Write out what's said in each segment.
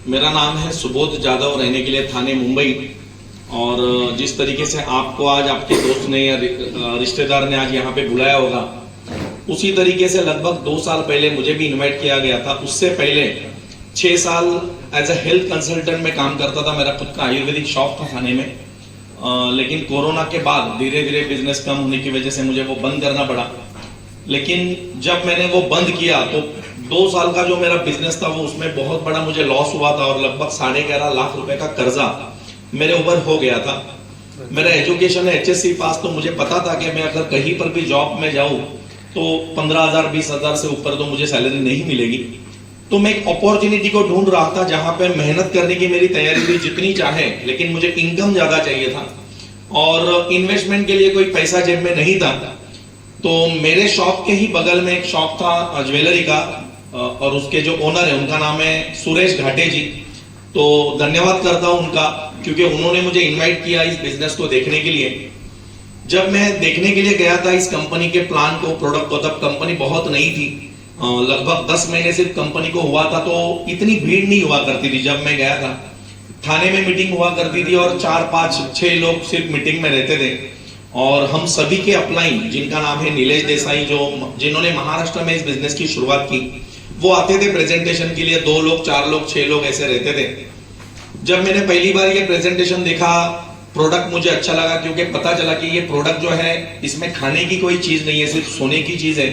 मेरा नाम है सुबोध जादव, रहने के लिए थाने मुंबई। और जिस तरीके से आपको आज आपके दोस्त ने या रिश्तेदार ने आज यहाँ पे बुलाया होगा, उसी तरीके से लगभग 2 साल पहले मुझे भी इनवाइट किया गया था। उससे पहले 6 साल एज ए हेल्थ कंसल्टेंट में काम करता था। मेरा खुद का आयुर्वेदिक शॉप था थाने में। लेकिन कोरोना के बाद धीरे धीरे बिजनेस कम होने की वजह से मुझे वो बंद करना पड़ा। लेकिन जब मैंने वो बंद किया तो 2 साल का जो मेरा बिजनेस था वो उसमें बहुत बड़ा मुझे लॉस हुआ था और लगभग 11.5 लाख रुपए का कर्जा मेरे ऊपर हो गया था। मेरा एजुकेशन है HSC पास, तो मुझे पता था कि मैं अगर कहीं पर भी जॉब में जाऊं तो 15,000 20,000 से ऊपर तो मुझे सैलरी नहीं मिलेगी। तो मैं एक अपॉर्चुनिटी को ढूंढ रहा था जहां पे मेहनत करने की मेरी तैयारी थी जितनी चाहे, लेकिन मुझे इनकम ज्यादा चाहिए था और इन्वेस्टमेंट के लिए कोई पैसा जेब में नहीं था। तो मेरे शॉप के ही बगल में एक शॉप था ज्वेलरी का, और उसके जो ओनर है उनका नाम है सुरेश घाटे जी। तो धन्यवाद करता हूं उनका, क्योंकि उन्होंने मुझे इनवाइट किया इस बिजनेस को देखने के लिए। जब मैं देखने के लिए गया था इस कंपनी के प्लान को, प्रोडक्ट को, तब कंपनी बहुत नई थी। लगभग 10 महीने सिर्फ कंपनी को हुआ था, तो इतनी भीड़ नहीं हुआ करती थी। जब मैं गया था थाने में मीटिंग हुआ करती थी और 4 5 6 लोग सिर्फ मीटिंग में रहते थे। और हम सभी के अपलाइन, जिनका नाम है नीलेश देसाई, जिन्होंने महाराष्ट्र में इस बिजनेस की शुरुआत की, वो आते थे प्रेजेंटेशन के लिए। 2 लोग 4 लोग 6 लोग ऐसे रहते थे। जब मैंने पहली बार ये प्रेजेंटेशन देखा, प्रोडक्ट मुझे अच्छा लगा, क्योंकि पता चला कि ये प्रोडक्ट जो है इसमें खाने की कोई चीज नहीं है, सिर्फ सोने की चीज है।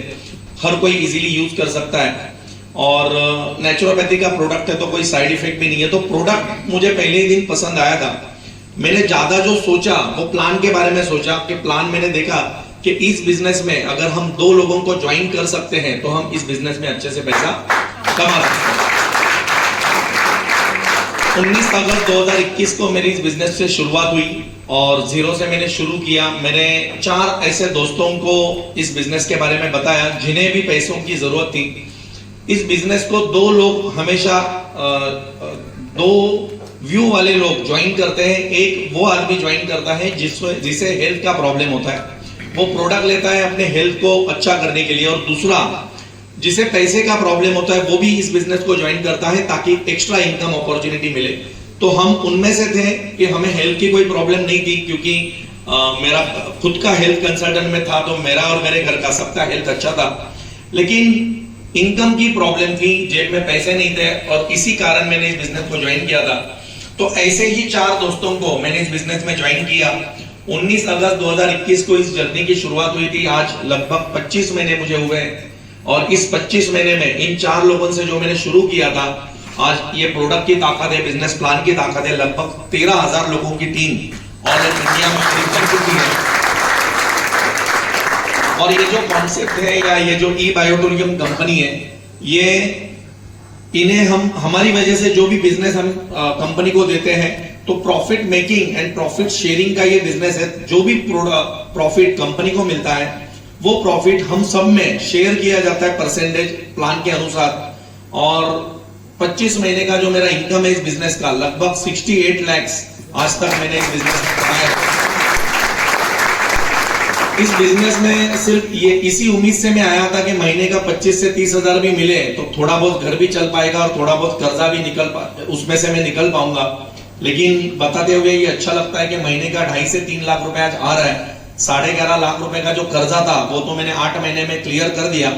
हर कोई इजीली यूज कर सकता है और नेचुरोपैथी का प्रोडक्ट है, तो कोई साइड इफेक्ट भी नहीं है। तो प्रोडक्ट मुझे पहले ही दिन पसंद आया था। मैंने ज्यादा जो सोचा वो प्लान के बारे में सोचा कि प्लान मैंने देखा कि इस बिजनेस में अगर हम 2 लोगों को ज्वाइन कर सकते हैं तो हम इस बिजनेस में अच्छे से पैसा कमा सकते हैं। 19 अगस्त 2021 को मेरी इस बिजनेस से शुरुआत हुई और 0 से मैंने शुरू किया। मैंने 4 ऐसे दोस्तों को इस बिजनेस के बारे में बताया जिन्हें भी पैसों की जरूरत थी। इस बिजनेस को 2 लोग हमेशा 2 व्यू वाले लोग ज्वाइन करते हैं। एक वो आदमी ज्वाइन करता है जिसे हेल्थ का प्रॉब्लम होता है, वो प्रोडक्ट लेता है अपने हेल्थ को अच्छा करने के लिए, और दूसरा जिसे पैसे का प्रॉब्लम होता है वो भी इस बिजनेस को ज्वाइन करता है ताकि एक्स्ट्रा इनकम अपॉर्चुनिटी मिले। तो हम उनमें से थे कि हमें हेल्थ की कोई प्रॉब्लम नहीं थी, क्योंकि मेरा खुद का हेल्थ कंसल्टेंट में था, तो मेरा और मेरे घर का सबका हेल्थ अच्छा था। लेकिन इनकम की प्रॉब्लम थी, जेब में पैसे नहीं थे, और इसी कारण मैंने इस बिजनेस को ज्वाइन किया था। तो ऐसे ही 4 दोस्तों को मैंने इस बिजनेस में ज्वाइन किया। 19 अगस्त 2021 को इस जर्नी की शुरुआत हुई थी। आज लगभग 25 महीने मुझे हुए, और इस 25 महीने में इन 4 लोगों से जो मैंने शुरू किया था, आज ये प्रोडक्ट की ताकत है, बिजनेस प्लान की ताकत है। लगभग 13,000 लोगों की टीम ऑल इंडिया में बन चुकी है। और ये जो कॉन्सेप्ट है या ये जो ई बायोटोरियम कंपनी है, ये इन्हें हम हमारी वजह से जो भी बिजनेस हम कंपनी को देते हैं, तो profit making and profit sharing का ये बिजनेस है। जो भी प्रॉफिट कंपनी को मिलता है वो प्रॉफिट हम सब में शेयर किया जाता है परसेंटेज प्लान के अनुसार। और 25 महीने का जो मेरा इनकम है इस बिजनेस का, लगभग 68 लाख आज तक मैंने इस बिजनेस में कमाया। इस बिजनेस में सिर्फ ये इसी उम्मीद से मैं आया था कि महीने का 25 से 30 हजार भी मिले तो थोड़ा बहुत घर भी चल पाएगा और थोड़ा बहुत कर्जा भी उसमें से मैं निकल पाऊंगा। लेकिन बताते हुए ये अच्छा लगता है कि महीने का 2.5 से 3 लाख रुपए आज आ रहा है। 11.5 लाख रुपए का जो कर्जा था वो तो मैंने 8 महीने में क्लियर कर दिया।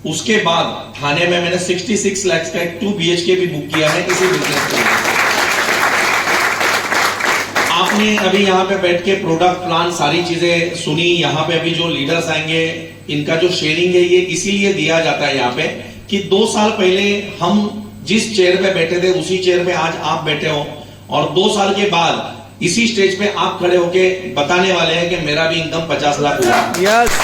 उसके बाद थाने में मैंने 66 लाख का एक 2 BHK भी बुक किया है इसी बिजनेस के लिए। आपने अभी यहाँ पे बैठ के प्रोडक्ट प्लान सारी चीजें सुनी। यहाँ पे अभी जो लीडर्स आएंगे इनका जो शेयरिंग है ये इसीलिए दिया जाता है यहाँ पे कि 2 साल पहले हम जिस चेयर पे बैठे थे उसी चेयर पे आज आप बैठे हो, और 2 साल के बाद इसी स्टेज पे आप खड़े होके बताने वाले हैं कि मेरा भी इनकम 50 लाख हुआ। यस।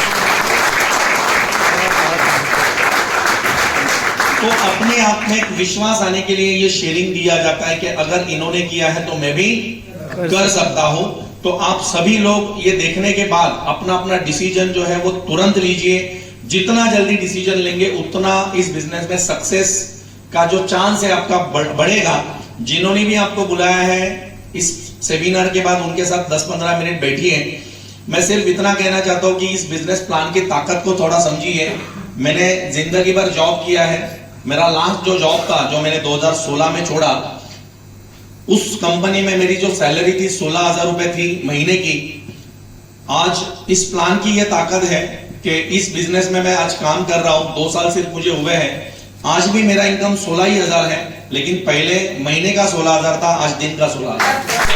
तो अपने आप में एक विश्वास आने के लिए ये शेयरिंग दिया जाता है कि अगर इन्होंने किया है तो मैं भी कर सकता हूं। तो आप सभी लोग ये देखने के बाद अपना अपना डिसीजन जो है वो तुरंत लीजिए। जितना जल्दी डिसीजन लेंगे उतना इस बिजनेस में सक्सेस का जो चांस है आपका बढ़ेगा। जिन्होंने भी आपको बुलाया है इस सेमिनार के बाद उनके साथ 10-15 मिनट बैठिए। मैं सिर्फ इतना कहना चाहता हूं कि इस बिजनेस प्लान की ताकत को थोड़ा समझिए। मैंने जिंदगी भर जॉब किया है। मेरा लास्ट जो जॉब था जो मैंने 2016 में छोड़ा, उस कंपनी में मेरी जो सैलरी थी 16,000 रुपए थी महीने की, आज इस प्लान की यह ताकत है कि इस बिजनेस में मैं आज काम कर रहा हूं, 2 साल सिर्फ मुझे हुए हैं। आज भी मेरा इनकम 16,000 है, लेकिन पहले महीने का 16,000 था, आज दिन का 16,000।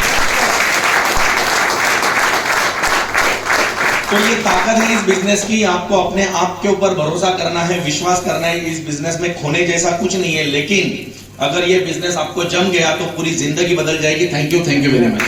तो ये ताकत है इस बिजनेस की। आपको अपने आप के ऊपर भरोसा करना है, विश्वास करना है। इस बिजनेस में खोने जैसा कुछ नहीं है, लेकिन अगर ये बिजनेस आपको जम गया तो पूरी जिंदगी बदल जाएगी। Thank you very much.